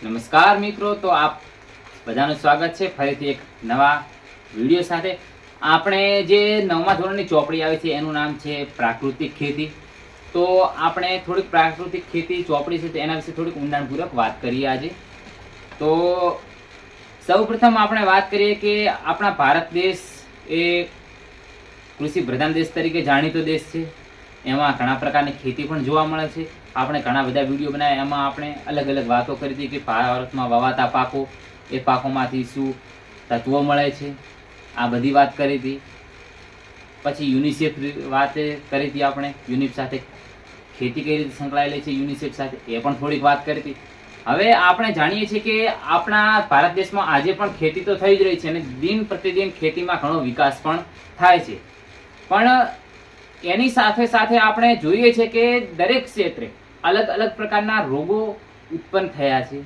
નમસ્કાર મિત્રો, તો આપ બધાનું સ્વાગત છે ફરીથી એક નવા વિડીયો સાથે. આપણે જે 9મા ધોરણની ચોપડી આવી છે એનું નામ છે પ્રાકૃતિક ખેતી. તો આપણે થોડીક પ્રાકૃતિક ખેતી ચોપડી છે તો એના વિશે થોડીક ઊંડાણપૂર્વક વાત કરીએ આજે. તો સૌપ્રથમ આપણે વાત કરીએ કે આપણા ભારત દેશ એ કૃષિ પ્રધાન દેશ તરીકે જાણીતો દેશ છે. એમાં ઘણા પ્રકારની ખેતી પણ જોવા મળે છે. આપણે ઘણા બધા વિડીયો બનાવ્યા, એમાં આપણે અલગ અલગ વાતો કરી હતી કે ભારતમાં વવાતા પાકો, એ પાકોમાંથી શું તત્વો મળે છે, આ બધી વાત કરી હતી. પછી યુનિસેફ વાત કરી હતી, આપણે યુનિસેફ સાથે ખેતી કઈ રીતે સંકળાયેલી છે યુનિસેફ સાથે, એ પણ થોડીક વાત કરી હતી. હવે આપણે જાણીએ છીએ કે આપણા ભારત દેશમાં આજે પણ ખેતી તો થઈ જ રહી છે અને દિન પ્રતિદિન ખેતીમાં ઘણો વિકાસ પણ થાય છે. પણ એની સાથે સાથે આપણે જોઈએ છે કે દરેક ક્ષેત્રે અલગ અલગ પ્રકારના રોગો ઉત્પન્ન થયા છે.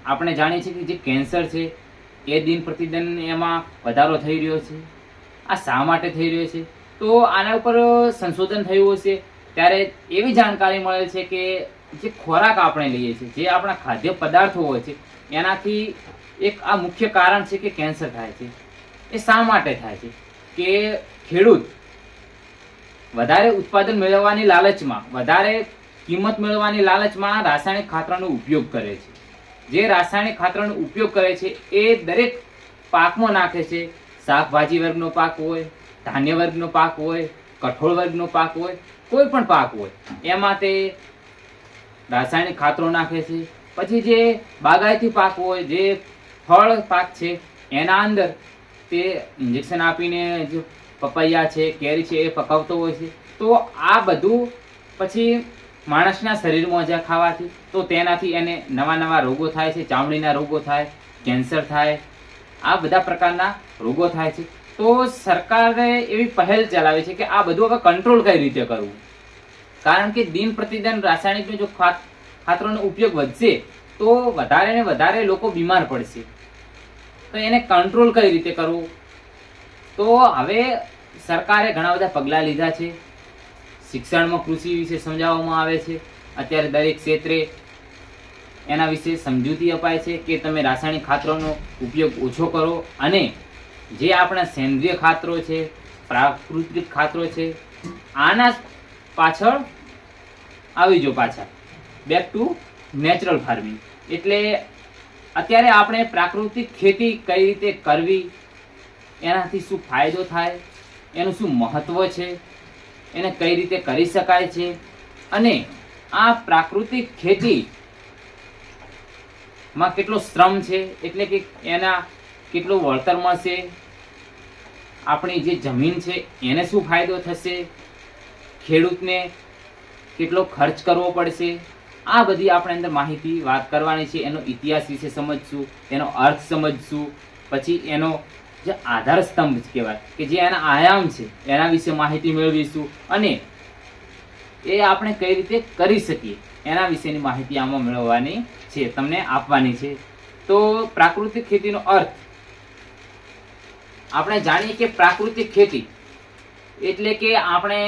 આપણે જાણીએ છીએ કે જે કેન્સર છે એ દિન પ્રતિદિન એમાં વધારો થઈ રહ્યો છે. આ શા માટે થઈ રહ્યો છે? તો આના ઉપર સંશોધન થયું હશે ત્યારે એવી જાણકારી મળે છે કે જે ખોરાક આપણે લઈએ છીએ, જે આપણા ખાદ્ય પદાર્થો હોય છે, એનાથી એક આ મુખ્ય કારણ છે કે કેન્સર થાય છે. એ શા માટે થાય છે? કે ખેડૂત વધારે ઉત્પાદન મેળવવાની લાલચમાં, વધારે કિંમત મેળવવાની લાલચમાં રાસાયણિક ખાતરનો ઉપયોગ કરે છે. જે રાસાયણિક ખાતરનો ઉપયોગ કરે છે એ દરેક પાકમાં નાખે છે. શાકભાજી વર્ગનો પાક હોય, ધાન્ય વર્ગનો પાક હોય, કઠોળ વર્ગનો પાક હોય, કોઈ પણ પાક હોય, એમાં તે રાસાયણિક ખાતરો નાખે છે. પછી જે બાગાયતી પાક હોય, જે ફળ પાક છે, એના અંદર તે ઇન્જેક્શન આપીને જે પપૈયા છે, કેરી છે, એ પકવતો હોય છે. તો આ બધું પછી માણસના શરીરમાં જ્યાં ખાવાથી તો તેનાથી એને નવા નવા રોગો થાય છે. ચામડીના રોગો થાય, કેન્સર થાય, આ બધા પ્રકારના રોગો થાય છે. તો સરકારે એવી પહેલ ચલાવી છે કે આ બધું હવે કંટ્રોલ કઈ રીતે કરવું. કારણ કે દિન પ્રતિદિન રાસાયણિકનો જો ખાતરોનો ઉપયોગ વધશે તો વધારે ને વધારે લોકો બીમાર પડશે. તો એને કંટ્રોલ કઈ રીતે કરવું? તો હવે સરકારે ઘણા બધા પગલાં લીધા છે. શિક્ષણમાં કૃષિ વિશે સમજાવવામાં આવે છે. અત્યારે દરેક ક્ષેત્રે એના વિશે સમજૂતી અપાય છે કે તમે રાસાયણિક ખાતરોનો ઉપયોગ ઓછો કરો અને જે આપણા સેન્દ્રિય ખાતરો છે, પ્રાકૃતિક ખાતરો છે, આના પાછળ આવી જો પાછા બેક ટુ નેચરલ ફાર્મિંગ. એટલે અત્યારે આપણે પ્રાકૃતિક ખેતી કઈ રીતે કરવી, એનાથી શું ફાયદો થાય, એનું શું મહત્વ છે, એને કઈ રીતે કરી શકાય છે, અને આ પ્રાકૃતિક ખેતી માં કેટલો શ્રમ છે, એટલે કે એના કેટલું વળતર મળશે, આપણી જે જમીન છે એને શું ફાયદો થશે, ખેડૂતને કેટલો ખર્ચ કરવો પડશે, આ બધી આપણે અંદર માહિતી વાત કરવાની છે. એનો ઇતિહાસ વિશે સમજશું, એનો અર્થ સમજશું, પછી એનો જે આધાર સ્તંભ કહેવાય કે જે એના આયામ છે એના વિશે માહિતી મેળવીશું અને એ આપણે કઈ રીતે કરી શકીએ એના વિશેની માહિતી આમાં મેળવવાની છે, તમને આપવાની છે. તો પ્રાકૃતિક ખેતીનો અર્થ આપણે જાણીએ કે પ્રાકૃતિક ખેતી એટલે કે આપણે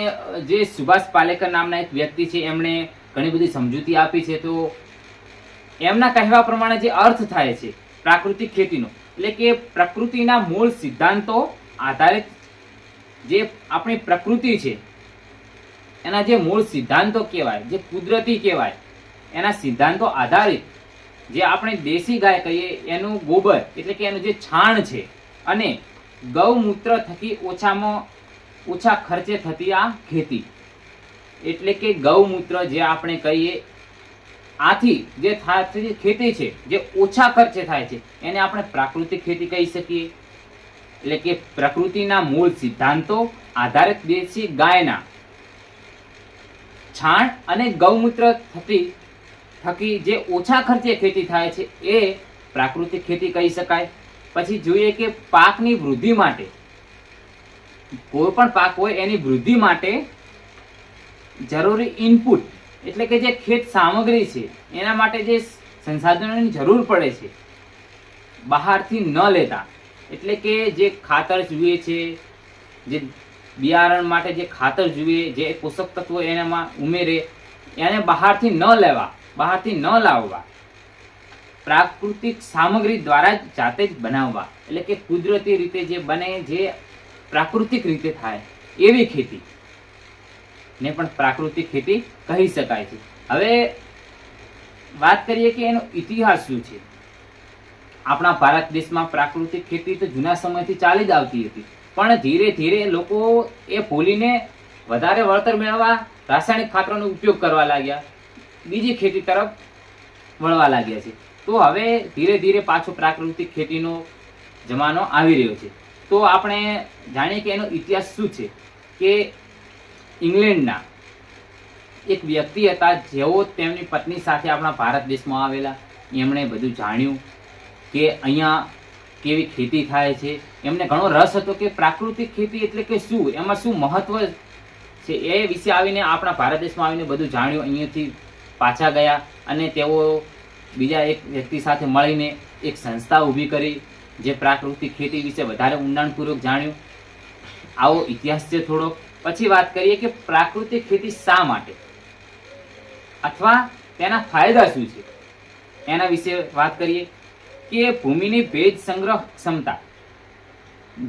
જે સુભાષ પાલેકર નામના એક વ્યક્તિ છે એમણે ઘણી બધી સમજૂતી આપી છે. તો એમના કહેવા પ્રમાણે જે અર્થ થાય છે પ્રાકૃતિક ખેતીનો એટલે કે પ્રકૃતિના મૂળ સિદ્ધાંતો આધારિત જે આપણી પ્રકૃતિ છે એના જે મૂળ સિદ્ધાંતો કહેવાય, જે કુદરતી કહેવાય, એના સિદ્ધાંતો આધારિત જે આપણે દેશી ગાય કહીએ એનું ગોબર એટલે કે એનું જે છાણ છે અને ગૌમૂત્ર થકી ઓછામાં ઓછા ખર્ચે થતી આ ખેતી એટલે કે ગૌમૂત્ર જે આપણે કહીએ આથી જે ખેતી છે જે ઓછા ખર્ચે થાય છે એને આપણે પ્રાકૃતિક ખેતી કહી શકીએ. એટલે કે પ્રકૃતિના મૂળ સિદ્ધાંતો આધારિત દેશી ગાયના છાણ અને ગૌમૂત્ર થકી જે ઓછા ખર્ચે ખેતી થાય છે એ પ્રાકૃતિક ખેતી કહી શકાય. પછી જોઈએ કે પાકની વૃદ્ધિ માટે, કોઈ પણ પાક હોય એની વૃદ્ધિ માટે જરૂરી ઇનપુટ એટલે કે જે ખેત સામગ્રી છે એના માટે જે સંસાધનોની જરૂર પડે છે બહારથી ન લેતા, એટલે કે જે ખાતર જોઈએ છે, જે બિયારણ માટે જે ખાતર જોઈએ, જે પોષક તત્વો એનામાં ઉમેરે, એને બહારથી ન લેવા, બહારથી ન લાવવા. પ્રાકૃતિક સામગ્રી દ્વારા જ જાતે જ બનાવવા, એટલે કે કુદરતી રીતે જે બને, જે પ્રાકૃતિક રીતે થાય એવી ખેતી ને પણ પ્રાકૃતિક ખેતી કહી શકાય છે. હવે વાત કરીએ કે એનો ઇતિહાસ શું છે. આપણા ભારત દેશમાં પ્રાકૃતિક ખેતી તો જૂના સમયથી ચાલી જ આવતી હતી, પણ ધીરે ધીરે લોકો એ ભૂલીને વધારે વળતર મેળવવા રાસાયણિક ખાતરોનો ઉપયોગ કરવા લાગ્યા, બીજી ખેતી તરફ વળવા લાગ્યા છે. તો હવે ધીરે ધીરે પાછો પ્રાકૃતિક ખેતીનો જમાનો આવી રહ્યો છે. તો આપણે જાણીએ કે એનો ઇતિહાસ શું છે. કે ઇંગ્લેન્ડના એક વ્યક્તિ હતા, જેઓ તેમની પત્ની સાથે આપણા ભારત દેશમાં આવેલા. એમણે બધું જાણ્યું કે અહીંયા કેવી ખેતી થાય છે. એમને ઘણો રસ હતો કે પ્રાકૃતિક ખેતી એટલે કે શું, એમાં શું મહત્વ છે, એ વિશે આવીને આપણા ભારત દેશમાં આવીને બધું જાણ્યું. અહીંયાથી પાછા ગયા અને તેઓ બીજા એક વ્યક્તિ સાથે મળીને એક સંસ્થા ઊભી કરી, જે પ્રાકૃતિક ખેતી વિશે વધારે ઊંડાણપૂર્વક જાણ્યું. આવો ઇતિહાસ છે થોડો. પછી વાત કરીએ કે પ્રાકૃતિક ખેતી શા માટે અથવા તેના ફાયદા શું છે, એના વિશે વાત કરીએ. કે ભૂમિની ભેજ સંગ્રહ ક્ષમતા,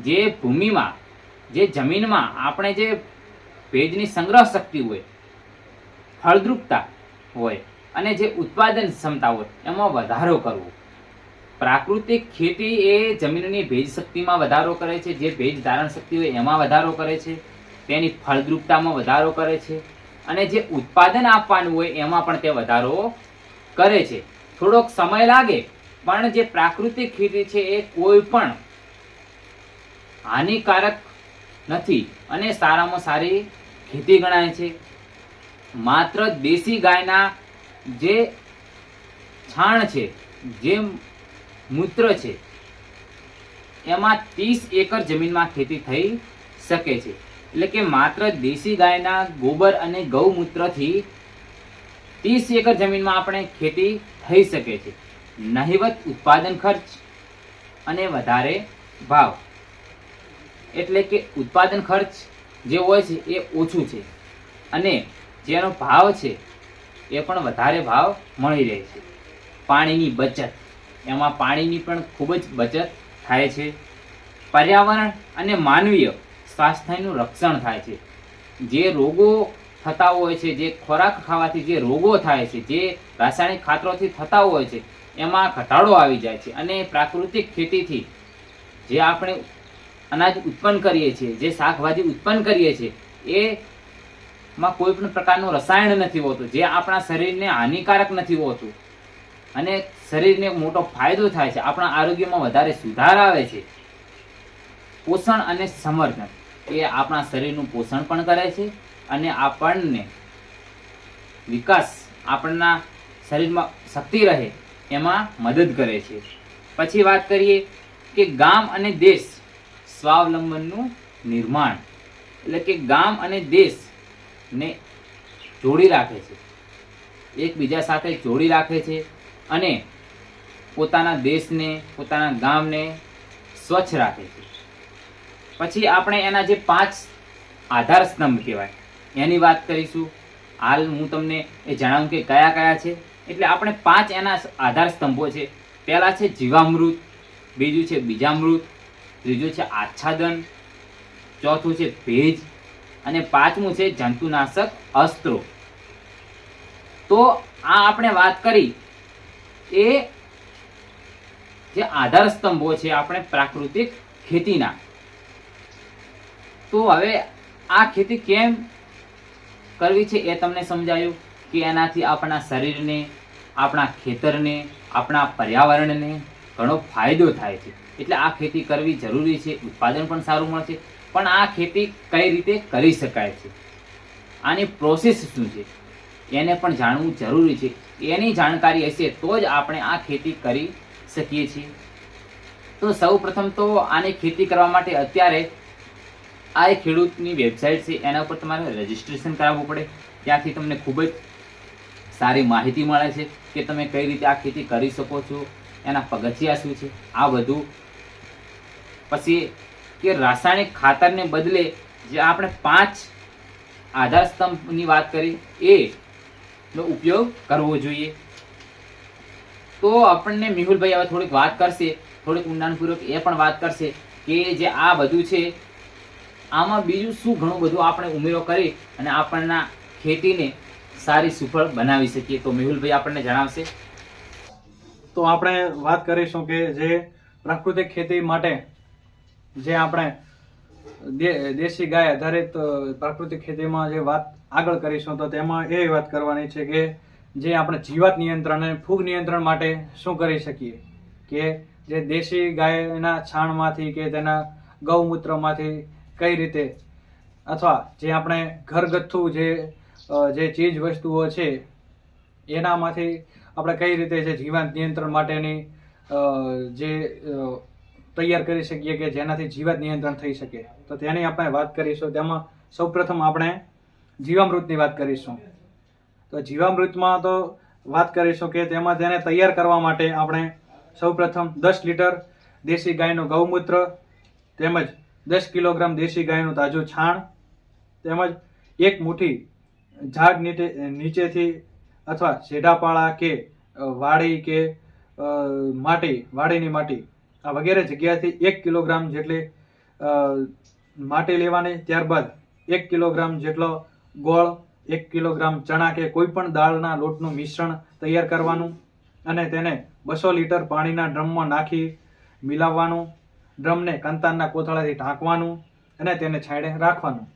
જે ભૂમિમાં, જે જમીનમાં આપણે જે ભેજની સંગ્રહ શક્તિ હોય, ફળદ્રુપતા હોય અને જે ઉત્પાદન ક્ષમતા હોય, એમાં વધારો કરવો. પ્રાકૃતિક ખેતી એ જમીનની ભેજ શક્તિમાં વધારો કરે છે, જે ભેજ ધારણ શક્તિ હોય એમાં વધારો કરે છે, તેની ફળદ્રુપતામાં વધારો કરે છે અને જે ઉત્પાદન આપવાનું હોય એમાં પણ તે વધારો કરે છે. થોડોક સમય લાગે, પણ જે પ્રાકૃતિક ખેતી છે એ કોઈ પણ હાનિકારક નથી અને સારામાં સારી ખેતી ગણાય છે. માત્ર દેશી ગાયના જે છાણ છે, જે મૂત્ર છે, એમાં 30 એકર જમીનમાં ખેતી થઈ શકે છે. એટલે કે માત્ર દેશી ગાયના ગોબર અને ગૌમૂત્રથી 30 એકર જમીનમાં આપણે ખેતી થઈ શકે છે. નહિવત ઉત્પાદન ખર્ચ અને વધારે ભાવ, એટલે કે ઉત્પાદન ખર્ચ જે હોય છે એ ઓછું છે અને જેનો ભાવ છે એ પણ વધારે ભાવ મળી રહે છે. પાણીની બચત, એમાં પાણીની પણ ખૂબ જ બચત થાય છે. પર્યાવરણ અને માનવીય સ્વાસ્થ્યનું રક્ષણ થાય છે. જે રોગો થતા હોય છે, જે ખોરાક ખાવાથી જે રોગો થાય છે, જે રાસાયણિક ખાતરોથી થતા હોય છે, એમાં ઘટાડો આવી જાય છે. અને પ્રાકૃતિક ખેતીથી જે આપણે અનાજ ઉત્પન્ન કરીએ છીએ, જે શાકભાજી ઉત્પન્ન કરીએ છીએ, એમાં કોઈ પણ પ્રકારનું રસાયણ નથી હોતું, જે આપણા શરીરને હાનિકારક નથી હોતું અને શરીરને મોટો ફાયદો થાય છે. આપણા આરોગ્યમાં વધારે સુધાર આવે છે. પોષણ અને સંવર્ધન, એ આપણા શરીરનું પોષણ પણ કરે છે અને આપણને વિકાસ, આપણના શરીરમાં શક્તિ રહે એમાં મદદ કરે છે. પછી વાત કરીએ કે ગામ અને દેશ સ્વાવલંબનનું નિર્માણ, એટલે કે ગામ અને દેશને જોડી રાખે છે, એકબીજા સાથે જોડી રાખે છે અને પોતાના દેશને, પોતાના ગામને સ્વચ્છ રાખે છે. પછી આપણે એના જે 5 આધાર સ્તંભ કહેવાય એની વાત કરીશું. હાલ હું તમને એ જણાવું કે કયા કયા છે. એટલે આપણે 5 એના આધાર સ્તંભો છે. પહેલા છે જીવામૃત, બીજું છે બીજામૃત, ત્રીજું છે આચ્છાદન, ચોથું છે ભેજ અને પાંચમું છે જંતુનાશક અસ્ત્રો. તો આ આપણે વાત કરી એ જે આધાર સ્તંભો છે આપણે પ્રાકૃતિક ખેતીના. તો હવે આ ખેતી કેમ કરવી છે એ તમને સમજાયું કે એનાથી આપણા શરીરને, આપણા ખેતરને, આપણા પર્યાવરણને ઘણો ફાયદો થાય છે. એટલે આ ખેતી કરવી જરૂરી છે. ઉત્પાદન પણ સારું મળશે. પણ આ ખેતી કઈ રીતે કરી શકાય છે, આની પ્રોસેસ શું છે એને પણ જાણવું જરૂરી છે. એની જાણકારી હશે તો જ આપણે આ ખેતી કરી શકીએ છીએ. તો સૌ પ્રથમ તો આની ખેતી કરવા માટે અત્યારે આ એક ખેડૂતની વેબસાઇટ છે, એના ઉપર તમારે રજિસ્ટ્રેશન કરાવવું પડે. ત્યાંથી તમને ખૂબ જ સારી માહિતી મળે છે કે તમે કઈ રીતે આ ખેતી કરી શકો છો, એના પગથિયા શું છે, આ બધું. પછી કે રાસાયણિક ખાતરને બદલે જે આપણે 5 આધાર સ્તંભની વાત કરી એનો ઉપયોગ કરવો જોઈએ. તો આપણને મેહુલભાઈ હવે થોડીક વાત કરશે, થોડીક ઊંડાણપૂર્વક એ પણ વાત કરશે કે જે આ બધું છે આમાં બીજું શું ઘણું બધું આપણે ઉમેરો કરી અને આપણના ખેતીને સારી સુફળ બનાવી શકીએ. તો મેહુલભાઈ આપણને જણાવશે. તો આપણે વાત કરીશું કે જે પ્રાકૃતિક ખેતી માટે જે આપણે દેશી ગાય આધારિત પ્રાકૃતિક ખેતીમાં જે વાત આગળ કરીશું તો તેમાં એ વાત કરવાની છે કે જે આપણે જીવાત નિયંત્રણ અને ફૂગ નિયંત્રણ માટે શું કરી શકીએ. કે જે દેશી ગાયના છાણમાંથી કે તેના ગૌમૂત્રમાંથી કઈ રીતે અથવા જે આપણે ઘરગથ્થુ જે ચીજ વસ્તુઓ છે એનામાંથી આપણે કઈ રીતે જે જીવાત નિયંત્રણ માટેની જે તૈયાર કરી શકીએ કે જેનાથી જીવાત નિયંત્રણ થઈ શકે. તો તેની આપણે વાત કરીશું. તેમાં સૌપ્રથમ આપણે જીવામૃતની વાત કરીશું. તો જીવામૃતમાં તો વાત કરીશું કે તેમાં તેને તૈયાર કરવા માટે આપણે સૌપ્રથમ 10 લીટર દેશી ગાયનું ગૌમૂત્ર તેમજ 10 કિલોગ્રામ દેશી ગાયનું તાજું છાણ તેમજ એક મુઠ્ઠી ઝાડ નીચેથી અથવા સેઢાપાળા કે વાડી કે વાડીની માટી આ વગેરે જગ્યાથી 1 કિલોગ્રામ જેટલી માટી લેવાની. ત્યારબાદ 1 કિલોગ્રામ જેટલો ગોળ, 1 કિલોગ્રામ ચણા કે કોઈ પણ દાળના લોટનું મિશ્રણ તૈયાર કરવાનું અને તેને 200 લીટર પાણીના ડ્રમમાં નાખી મિલાવવાનું. ડ્રમને કંતાનના કોથળાથી ઢાંકવાનું અને તેને છાંયડે રાખવાનું.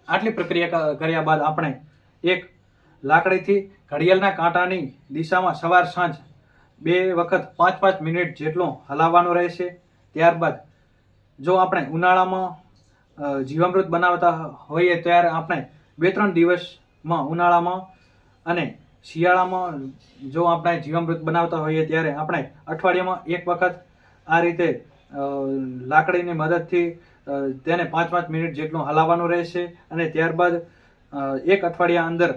આટલી પ્રક્રિયા કર્યા બાદ આપણે એક લાકડીથી ઘડિયાળના કાંટાની દિશામાં સવાર સાંજ 2 વખત 5-5 મિનિટ જેટલું હલાવવાનું રહેશે. ત્યારબાદ જો આપણે ઉનાળામાં જીવામૃત બનાવતા હોઈએ ત્યારે આપણે 2-3 દિવસમાં ઉનાળામાં અને શિયાળામાં જો આપણે જીવામૃત બનાવતા હોઈએ ત્યારે આપણે અઠવાડિયામાં 1 વખત આ રીતે લાકડીની મદદથી તેને 5-5 મિનિટ જેટલું હલાવવાનું રહેશે. અને ત્યારબાદ 1 અઠવાડિયા અંદર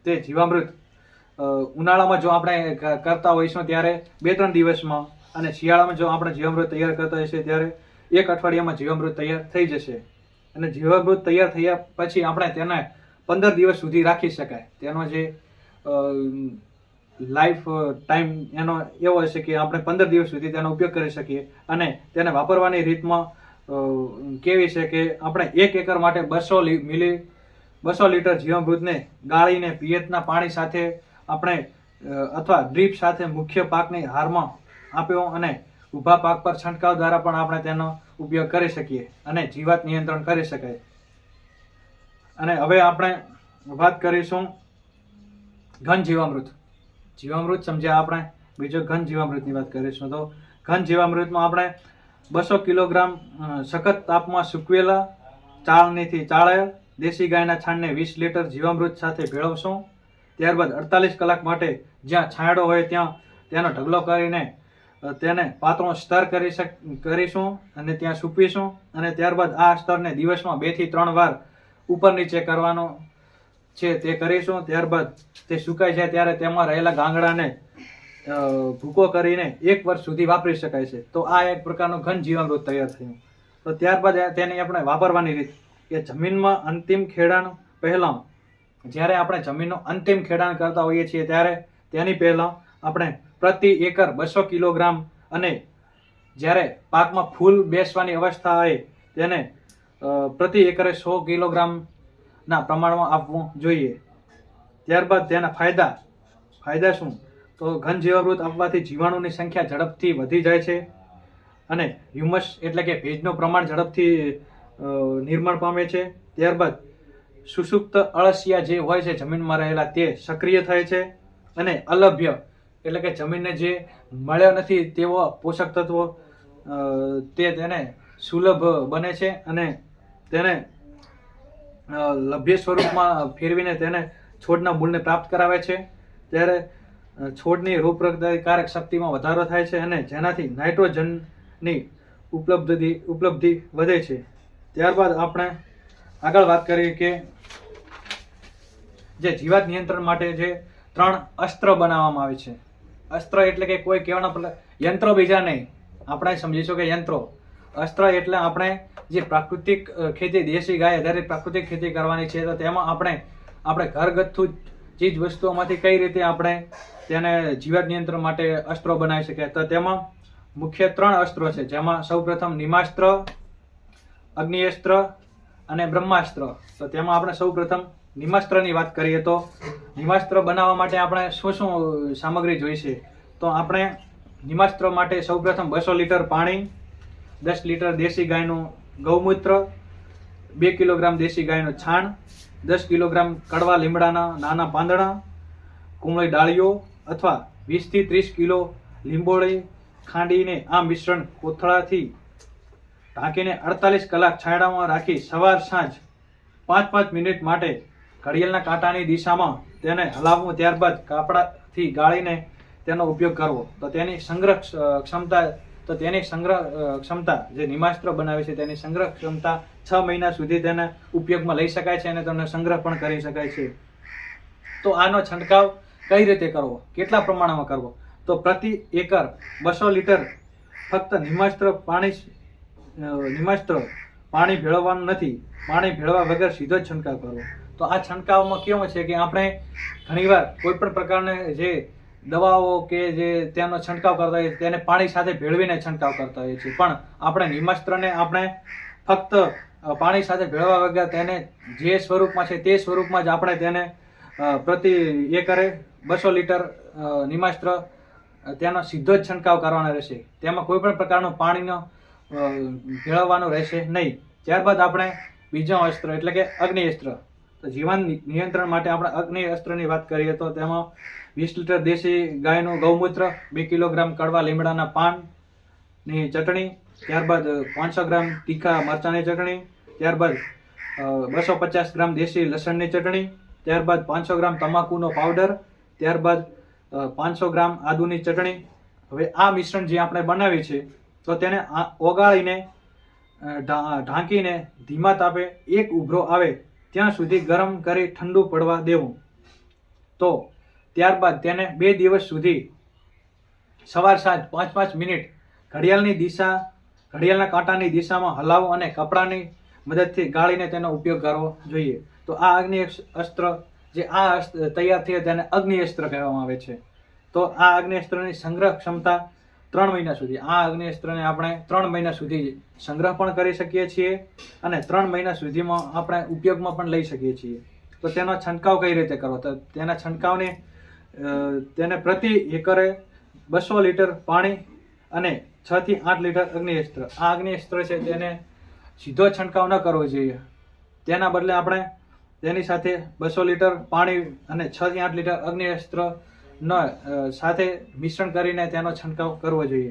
તે જીવામૃત ઉનાળામાં જો આપણે કરતા હોઈશું ત્યારે 2-3 દિવસમાં અને શિયાળામાં જો આપણે જીવામૃત તૈયાર કરતા હશે ત્યારે 1 અઠવાડિયામાં જીવામૃત તૈયાર થઈ જશે. અને જીવામૃત તૈયાર થયા પછી આપણે તેને 15 દિવસ સુધી રાખી શકાય. તેનો જે લાઈફ ટાઈમ એનો એવો હશે કે આપણે 15 દિવસ સુધી તેનો ઉપયોગ કરી શકીએ. અને તેને વાપરવાની રીતમાં કેવી છે કે આપણે 1 એકર માટે 200 લીટર જીવામૃતને ગાળીને પિયતના પાણી સાથે આપણે અથવા ડ્રીપ સાથે મુખ્ય પાકની હારમાં આપ્યો અને ઊભા પાક પર છંટકાવ દ્વારા પણ આપણે તેનો ઉપયોગ કરી શકીએ અને જીવાત નિયંત્રણ કરી શકાય. અને હવે આપણે વાત કરીશું ઘન જીવામૃત. જીવામૃત સમજ્યા આપણે, બીજો ઘન જીવામૃતની વાત કરીશું. તો ઘન જીવામૃતમાં આપણે 200 કિલોગ્રામ સખત તાપમાં સૂકવેલા ચાળણીથી ચાળેલ દેશી ગાયના છાણને 20 લીટર જીવામૃત સાથે ભેળવશું. ત્યારબાદ 48 કલાક માટે જ્યાં છાંયડો હોય ત્યાં તેનો ઢગલો કરીને તેને પાતળો સ્તર કરીશું અને ત્યાં સૂકવીશું. અને ત્યારબાદ આ સ્તરને દિવસમાં 2 થી 3 વાર ઉપર નીચે કરવાનો છે તે કરીશું. ત્યારબાદ તે સુકાઈ જાય ત્યારે તેમાં રહેલા ગાંગડાને ભૂકો કરીને 1 વર્ષ સુધી વાપરી શકાય છે. તો આ એક પ્રકારનું ઘન જીવામૃત તૈયાર થયું. તો ત્યારબાદ તેની આપણે વાપરવાની રીત કે જમીનમાં અંતિમ ખેડાણ પહેલા, જ્યારે આપણે જમીનનું અંતિમ ખેડાણ કરતા હોઈએ છીએ ત્યારે તેની પહેલા આપણે પ્રતિ એકર 200 કિલોગ્રામ અને જ્યારે પાકમાં ફૂલ બેસવાની અવસ્થા હોય તેને પ્રતિ એકરે 100 કિલોગ્રામના પ્રમાણમાં આપવું જોઈએ. ત્યારબાદ તેના ફાયદા શું? તો ઘન જીવામૃત આપવાથી જીવાણુની સંખ્યા ઝડપથી વધી જાય છે અને હ્યુમસ એટલે કે ભેજનું પ્રમાણ ઝડપથી નિર્માણ પામે છે. ત્યારબાદ સુષુપ્ત અળસિયા જે હોય છે જમીનમાં રહેલા તે સક્રિય થાય છે અને અલભ્ય એટલે કે જમીનને જે મળ્યો નથી તેવો પોષક તત્વો તેને સુલભ બને છે અને તેને લભ્ય સ્વરૂપમાં ફેરવીને તેને છોડના મૂળને પ્રાપ્ત કરાવે છે. ત્યારે છોડની રોગપ્રતિકારક શક્તિમાં વધારો થાય છે અને જેનાથી નાઇટ્રોજનની ઉપલબ્ધિ વધે છે. ત્યારબાદ આપણે આગળ વાત કરીએ કે જે જીવાત નિયંત્રણ માટે જે 3 અસ્ત્ર બનાવવામાં આવે છે. અસ્ત્ર એટલે કે કોઈ કહેવાના યંત્રો બીજા નહીં, આપણે સમજીશું કે યંત્રો. અસ્ત્ર એટલે આપણે જે પ્રાકૃતિક ખેતી, દેશી ગાય આધારિત પ્રાકૃતિક ખેતી કરવાની છે તો તેમાં આપણે ઘરગથ્થુ ચીજ વસ્તુઓમાંથી કઈ રીતે આપણે તેને જીવાત નિયંત્રણ માટે અસ્ત્રો બનાવી શકીએ. તો તેમાં મુખ્ય 3 અસ્ત્રો છે, જેમાં સૌપ્રથમ નિમાસ્ત્ર, અગ્નિઅસ્ત્ર અને બ્રહ્માસ્ત્ર. તો તેમાં આપણે સૌપ્રથમ નિમાસ્ત્રની વાત કરીએ તો નિમાસ્ત્ર બનાવવા માટે આપણે શું શું સામગ્રી જોઈશે. તો આપણે નિમાસ્ત્ર માટે સૌપ્રથમ 200 લીટર પાણી, 10 લીટર દેશી ગાયનું ગૌમૂત્ર, 2 કિલોગ્રામ દેશી ગાયનું છાણ, 10 કિલોગ્રામ કડવા લીમડાના નાના પાંદડા, કુમળી ડાળીઓ અથવા 20 થી 30 કિલો લીંબોળી ખાંડીને આ મિશ્રણ કોથળાથી ઢાંકીને 48 કલાક છાંયડામાં રાખી સવાર સાંજ 5-5 મિનિટ માટે ઘડિયાળના કાંટાની દિશામાં તેને હલાવવું, ત્યારબાદ કાપડાથી ગાળીને તેનો ઉપયોગ કરવો. તો તેની સંગ્રહ ક્ષમતા જે નિમાસ્ત્ર બનાવે છે તેની સંગ્રહ ક્ષમતા 6 મહિના સુધી તેને ઉપયોગમાં લઈ શકાય છે અને તેનો સંગ્રહ પણ કરી શકાય છે. તો આનો છંટકાવ કઈ રીતે કરવો, કેટલા પ્રમાણમાં કરવો? તો પ્રતિ એકર 200 લીટર ફક્ત નિમાસ્ત્ર પાણી ભેળવવાનું નથી, પાણી ભેળવા વગર સીધો જ છંટકાવ કરવો. તો આ છંટકાવમાં કેવું છે કે આપણે ઘણીવાર કોઈ પણ પ્રકારની જે દવાઓ કે જે તેનો છંટકાવ કરતા હોઈએ તેને પાણી સાથે ભેળવીને છંટકાવ કરતા હોઈએ છીએ, પણ આપણે નિમાસ્ત્રને આપણે ફક્ત પાણી સાથે ભેળવા વગર તેને જે સ્વરૂપમાં છે તે સ્વરૂપમાં જ આપણે તેને પ્રતિ એકરે 200 લીટર નિમાસ્ત્ર તેનો સીધો જ છંટકાવ કરવાનો રહેશે. તેમાં કોઈ પણ પ્રકારનું પાણીનો ભેળવવાનું રહેશે નહીં. ત્યારબાદ આપણે બીજો અસ્ત્ર એટલે કે અગ્નિઅસ્ત્ર. તો જીવાત નિયંત્રણ માટે આપણે અગ્નિઅસ્ત્રની વાત કરીએ તો તેમાં 20 લીટર દેશી ગાયનું ગૌમૂત્ર, 2 કિલોગ્રામ કડવા લીમડાના પાનની ચટણી, ત્યારબાદ 500 ગ્રામ તીખા મરચાંની ચટણી, ત્યારબાદ 250 ગ્રામ દેશી લસણની ચટણી, ત્યારબાદ 500 ગ્રામ તમાકુનો પાવડર, ત્યારબાદ 500 ગ્રામ આદુની ચટણી. હવે આ મિશ્રણ જે આપણે બનાવ્યું છે તો તેને ઓગાળીને ઢાંકીને ધીમા તાપે એક ઉભરો આવે ત્યાં સુધી ગરમ કરી ઠંડુ પડવા દેવું. તો ત્યારબાદ તેને 2 દિવસ સુધી સવાર સાંજ 5-5 મિનિટ ઘડિયાળના કાંટાની દિશામાં હલાવો અને કપડાની મદદથી ગાળીને તેનો ઉપયોગ કરવો જોઈએ. તો આ અગ્નિઅસ્ત્ર જે તૈયાર થયા તેને અગ્નિઅસ્ત્ર કહેવામાં આવે છે. તો આ અગ્નિઅસ્ત્રની સંગ્રહ ક્ષમતા 3 મહિના સુધી, આ અગ્નિઅસ્ત્રને આપણે 3 મહિના સુધી સંગ્રહ પણ કરી શકીએ છીએ અને 3 મહિના સુધીમાં આપણે ઉપયોગમાં પણ લઈ શકીએ છીએ. તો તેનો છંટકાવ કઈ રીતે કરવો? તો તેના છંટકાવને તેને પ્રતિ એકરે 200 લીટર પાણી અને 6 થી 8 લીટર અગ્નિઅસ્ત્ર. આ અગ્નિઅસ્ત્ર છે તેને સીધો છંટકાવ ન કરવો જોઈએ, તેના બદલે આપણે તેની સાથે 200 લીટર પાણી અને 6 થી 8 લીટર અગ્નિઅસ્ત્ર સાથે મિશ્રણ કરીને તેનો છંટકાવ કરવો જોઈએ.